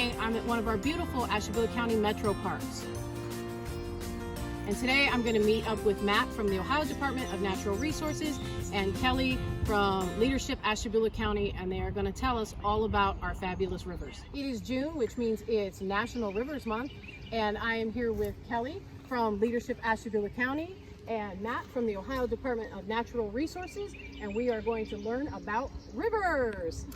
Today, I'm at one of our beautiful Ashtabula County Metro Parks. And today I'm going to meet up with Matt from the Ohio Department of Natural Resources and Kelly from Leadership Ashtabula County, and they are going to tell us all about our fabulous rivers. It is June, which means it's National Rivers Month, and I am here with Kelly from Leadership Ashtabula County and Matt from the Ohio Department of Natural Resources, and we are going to learn about rivers.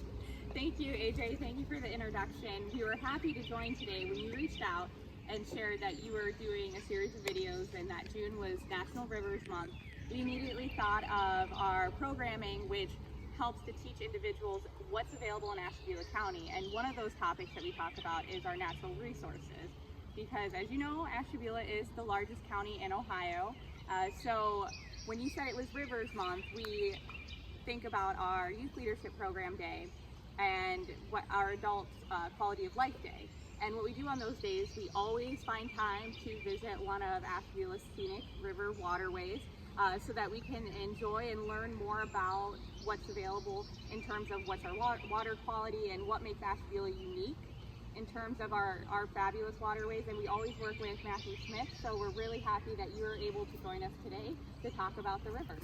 Thank you, AJ. Thank you for the introduction. We were happy to join today when you reached out and shared that you were doing a series of videos and that June was National Rivers Month. We immediately thought of our programming, which helps to teach individuals what's available in Ashtabula County. And one of those topics that we talk about is our natural resources. Because as you know, Ashtabula is the largest county in Ohio. So when you said it was Rivers Month, we think about our Youth Leadership Program Day and what our Adult Quality of Life Day. And what we do on those days, we always find time to visit one of Ashtabula's scenic river waterways so that we can enjoy and learn more about what's available in terms of what's our water quality and what makes Ashtabula unique in terms of our fabulous waterways. And we always work with Matthew Smith, so we're really happy that you were able to join us today to talk about the rivers.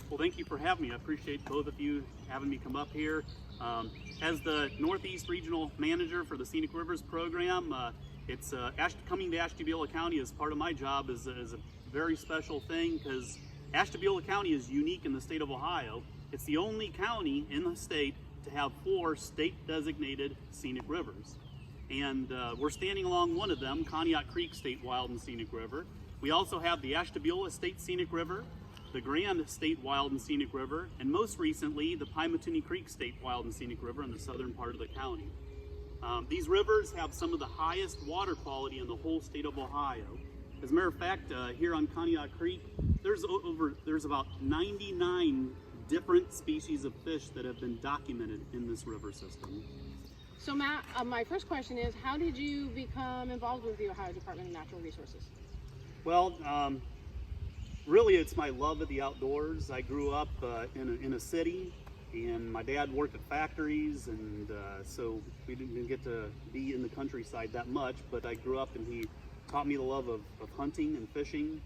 Well, thank you for having me. I appreciate both of you having me come up here. As the Northeast Regional Manager for the Scenic Rivers Program, coming to Ashtabula County as part of my job is a very special thing because Ashtabula County is unique in the state of Ohio. It's the only county in the state to have 4 state-designated scenic rivers. And we're standing along one of them, Conneaut Creek State Wild and Scenic River. We also have the Ashtabula State Scenic River, the Grand State Wild and Scenic River, and most recently, the Pymatuny Creek State Wild and Scenic River in the southern part of the county. These rivers have some of the highest water quality in the whole state of Ohio. As a matter of fact, here on Conneaut Creek, there's about 99 different species of fish that have been documented in this river system. So Matt, my first question is, how did you become involved with the Ohio Department of Natural Resources? Well, really, it's my love of the outdoors. I grew up in a city, and my dad worked at factories, and so we didn't get to be in the countryside that much, but I grew up and he taught me the love of hunting and fishing,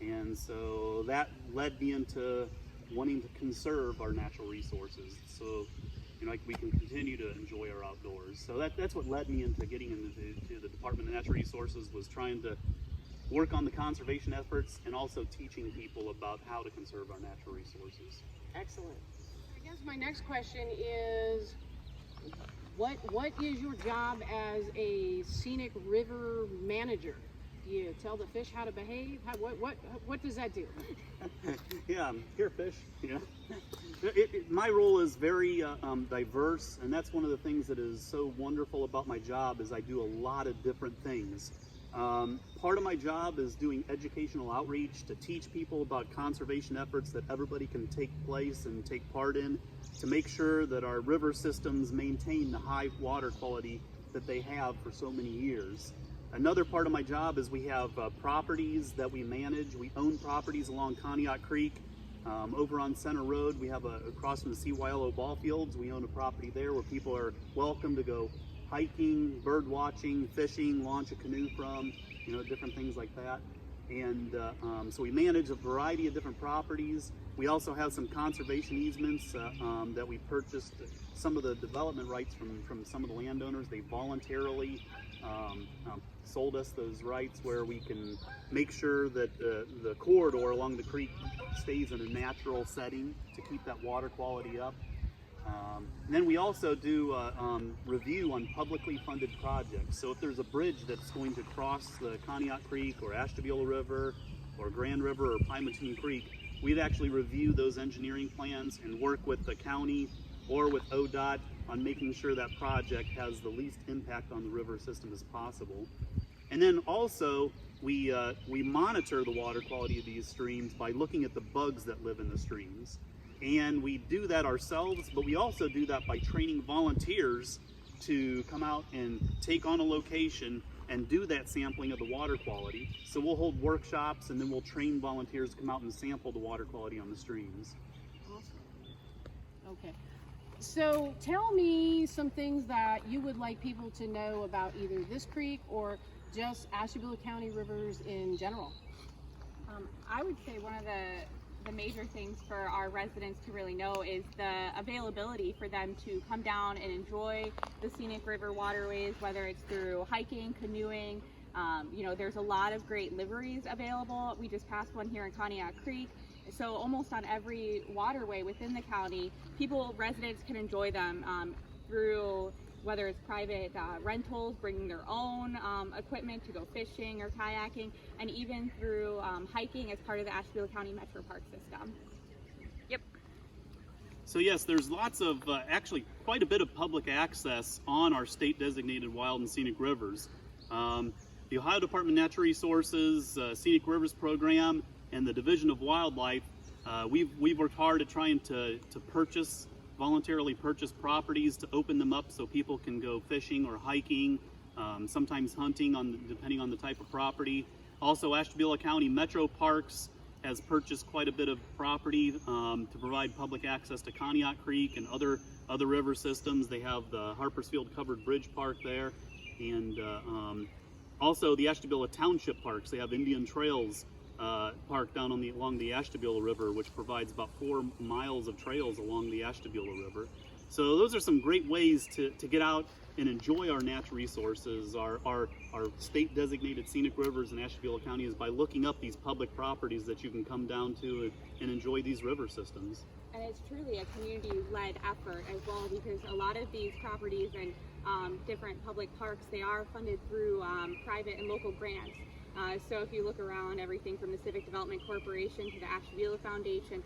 and so that led me into wanting to conserve our natural resources so we can continue to enjoy our outdoors. So that's what led me into getting into the Department of Natural Resources, was trying to work on the conservation efforts and also teaching people about how to conserve our natural resources. Excellent. I guess my next question is, what is your job as a scenic river manager? Do you tell the fish how to behave? What does that do? Yeah, here fish. My role is very diverse, and that's one of the things that is so wonderful about my job is I do a lot of different things. Part of my job is doing educational outreach to teach people about conservation efforts that everybody can take place and take part in to make sure that our river systems maintain the high water quality that they have for so many years. Another part of my job is we have properties that we manage. We own properties along Conneaut Creek. Over on Center Road, we have across from the CYLO ball fields, we own a property there where people are welcome to go hiking, bird watching, fishing, launch a canoe from, different things like that. And so we manage a variety of different properties. We also have some conservation easements that we purchased some of the development rights from some of the landowners. They voluntarily sold us those rights where we can make sure that the corridor along the creek stays in a natural setting to keep that water quality up. And then we also do review on publicly funded projects. So if there's a bridge that's going to cross the Conneaut Creek or Ashtabula River or Grand River or Pymatuny Creek, we'd actually review those engineering plans and work with the county or with ODOT on making sure that project has the least impact on the river system as possible. And then also we monitor the water quality of these streams by looking at the bugs that live in the streams. And we do that ourselves, but we also do that by training volunteers to come out and take on a location and do that sampling of the water quality. So we'll hold workshops and then we'll train volunteers to come out and sample the water quality on the streams. Awesome. Okay. So tell me some things that you would like people to know about either this creek or just Ashtabula County rivers in general. I would say one of the major things for our residents to really know is the availability for them to come down and enjoy the scenic river waterways, whether it's through hiking, canoeing. You know, there's a lot of great liveries available. We just passed one here in Conneaut Creek. So almost on every waterway within the county, residents can enjoy them through whether it's private rentals, bringing their own equipment to go fishing or kayaking, and even through hiking as part of the Ashtabula County Metro Park system. Yep. So yes, there's lots of, actually quite a bit of public access on our state designated wild and scenic rivers. The Ohio Department of Natural Resources Scenic Rivers Program and the Division of Wildlife, we've worked hard at trying to voluntarily purchase properties to open them up so people can go fishing or hiking, sometimes hunting, depending on the type of property. Also, Ashtabula County Metro Parks has purchased quite a bit of property to provide public access to Conneaut Creek and other river systems. They have the Harpersfield Covered Bridge Park there, and also the Ashtabula Township Parks. They have Indian Trails Park down along the Ashtabula River, which provides about 4 miles of trails along the Ashtabula River. So those are some great ways to get out and enjoy our natural resources, our state designated scenic rivers in Ashtabula County, is by looking up these public properties that you can come down to and enjoy these river systems. And it's truly a community-led effort as well, because a lot of these properties and different public parks, they are funded through private and local grants. So if you look around, everything from the Civic Development Corporation to the Ashtabula Foundation,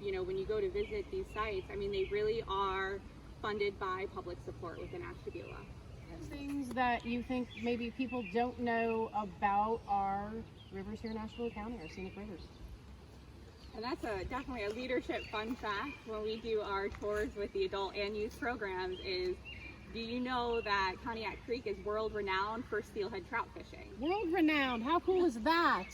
you know, when you go to visit these sites, I mean, they really are funded by public support within Ashtabula. Things that you think maybe people don't know about our rivers here in Ashtabula County, our scenic rivers. And that's definitely a leadership fun fact when we do our tours with the adult and youth programs is, do you know that Conneaut Creek is world renowned for steelhead trout fishing? World renowned, how cool is that?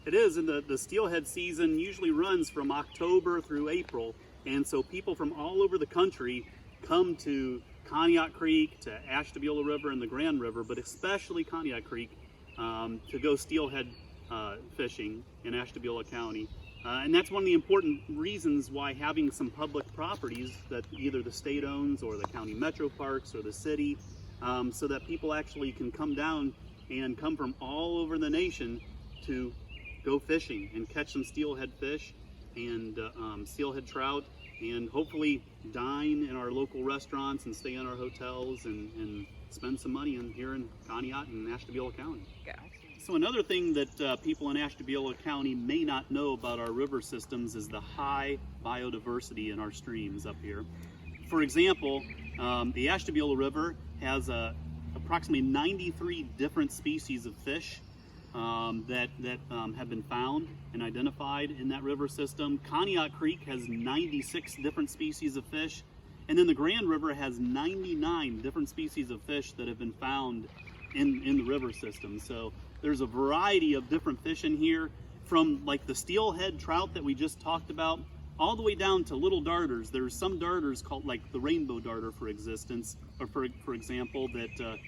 It is, and the steelhead season usually runs from October through April, and so people from all over the country come to Conneaut Creek, to Ashtabula River and the Grand River, but especially Conneaut Creek, to go steelhead fishing in Ashtabula County. And that's one of the important reasons why having some public properties that either the state owns or the county metro parks or the city, so that people actually can come down and come from all over the nation to go fishing and catch some steelhead fish and steelhead trout, and hopefully dine in our local restaurants and stay in our hotels and spend some money here in Conneaut and Ashtabula County. Go. So another thing that people in Ashtabula County may not know about our river systems is the high biodiversity in our streams up here. For example, the Ashtabula River has approximately 93 different species of fish that have been found and identified in that river system. Conneaut Creek has 96 different species of fish, and then the Grand River has 99 different species of fish that have been found in the river system. So there's a variety of different fish in here, from like the steelhead trout that we just talked about, all the way down to little darters. There's some darters called like the rainbow darter, for example, that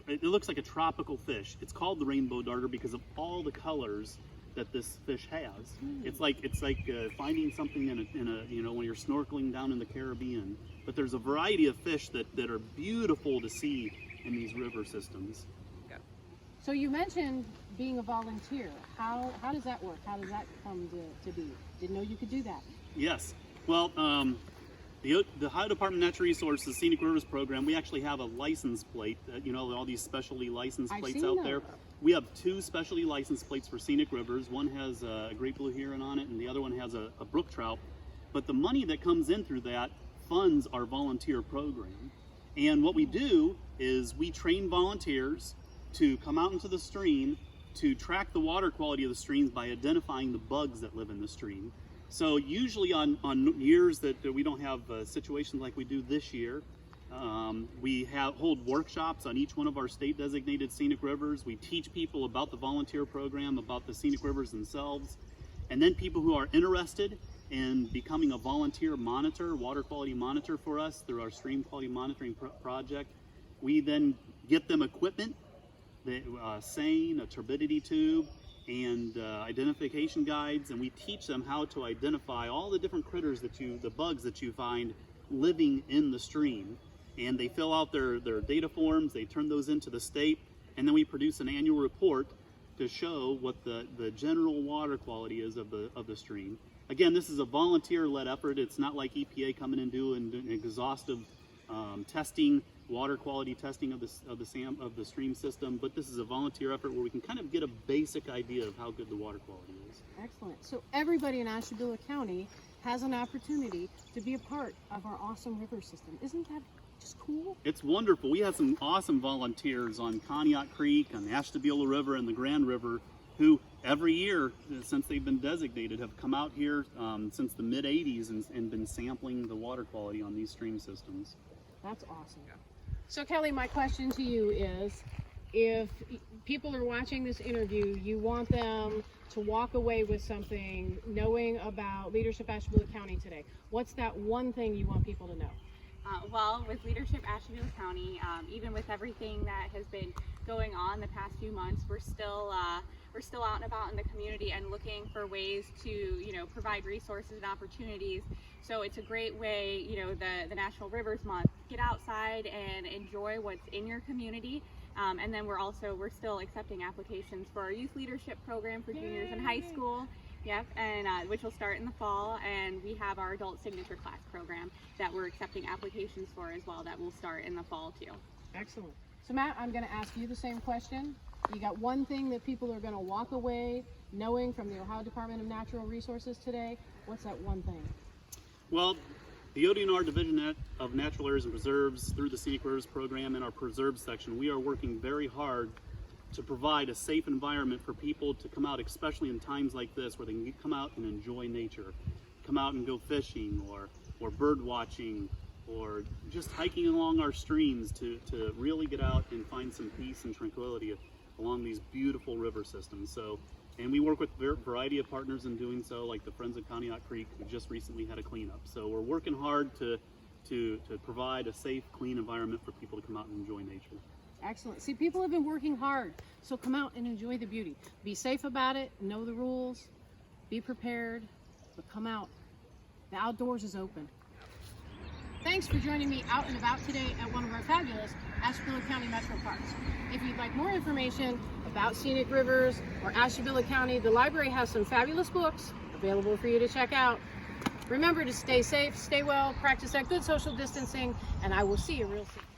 it looks like a tropical fish. It's called the rainbow darter because of all the colors that this fish has. It's like finding something in a you know, when you're snorkeling down in the Caribbean. But there's a variety of fish that are beautiful to see in these river systems. So you mentioned being a volunteer. How does that work? How does that come to be? Didn't know you could do that. Yes. Well, the Ohio Department of Natural Resources Scenic Rivers Program, we actually have a license plate. You know, all these specialty license plates out there. We have 2 specialty license plates for scenic rivers. One has a great blue heron on it, and the other one has a brook trout. But the money that comes in through that funds our volunteer program. And what we do is we train volunteers to come out into the stream to track the water quality of the streams by identifying the bugs that live in the stream. So usually on years that we don't have situations like we do this year, we hold workshops on each one of our state designated scenic rivers. We teach people about the volunteer program, about the scenic rivers themselves, and then people who are interested and becoming a volunteer monitor, water quality monitor for us through our stream quality monitoring project. We then get them equipment, the seine, a turbidity tube, and identification guides, and we teach them how to identify all the different critters the bugs that you find living in the stream. And they fill out their data forms, they turn those into the state, and then we produce an annual report to show what the general water quality is of the stream. Again, this is a volunteer-led effort. It's not like EPA coming and doing exhaustive testing, water quality testing of the stream system, but this is a volunteer effort where we can kind of get a basic idea of how good the water quality is. Excellent. So everybody in Ashtabula County has an opportunity to be a part of our awesome river system. Isn't that just cool? It's wonderful. We have some awesome volunteers on Conneaut Creek, on the Ashtabula River, and the Grand River, who every year since they've been designated have come out here since the mid-'80s and been sampling the water quality on these stream systems. That's awesome. Yeah. So Kelly, my question to you is, if people are watching this interview, you want them to walk away with something knowing about Leadership Ashtabula County today. What's that one thing you want people to know? Well, with Leadership Ashtabula County, even with everything that has been going on the past few months, we're still out and about in the community and looking for ways to, provide resources and opportunities. So it's a great way, the National Rivers Month, get outside and enjoy what's in your community. And then we're still accepting applications for our youth leadership program for juniors in high school. Yep, and which will start in the fall, and we have our adult signature class program that we're accepting applications for as well, that will start in the fall too. Excellent. So Matt, I'm going to ask you the same question. You got one thing that people are going to walk away knowing from the Ohio Department of Natural Resources today. What's that one thing? Well, the ODNR Division of Natural Areas and Preserves, through the Scenic Rivers Program in our Preserves section, we are working very hard to provide a safe environment for people to come out, especially in times like this, where they can come out and enjoy nature, come out and go fishing or bird watching, or just hiking along our streams to really get out and find some peace and tranquility along these beautiful river systems. So, and we work with a variety of partners in doing so, like the Friends of Conneaut Creek, who just recently had a cleanup. So we're working hard to provide a safe, clean environment for people to come out and enjoy nature. Excellent. See, people have been working hard, so come out and enjoy the beauty. Be safe about it, know the rules, be prepared, but come out. The outdoors is open. Thanks for joining me out and about today at one of our fabulous Ashtabula County Metro Parks. If you'd like more information about scenic rivers or Ashtabula County, the library has some fabulous books available for you to check out. Remember to stay safe, stay well, practice that good social distancing, and I will see you real soon.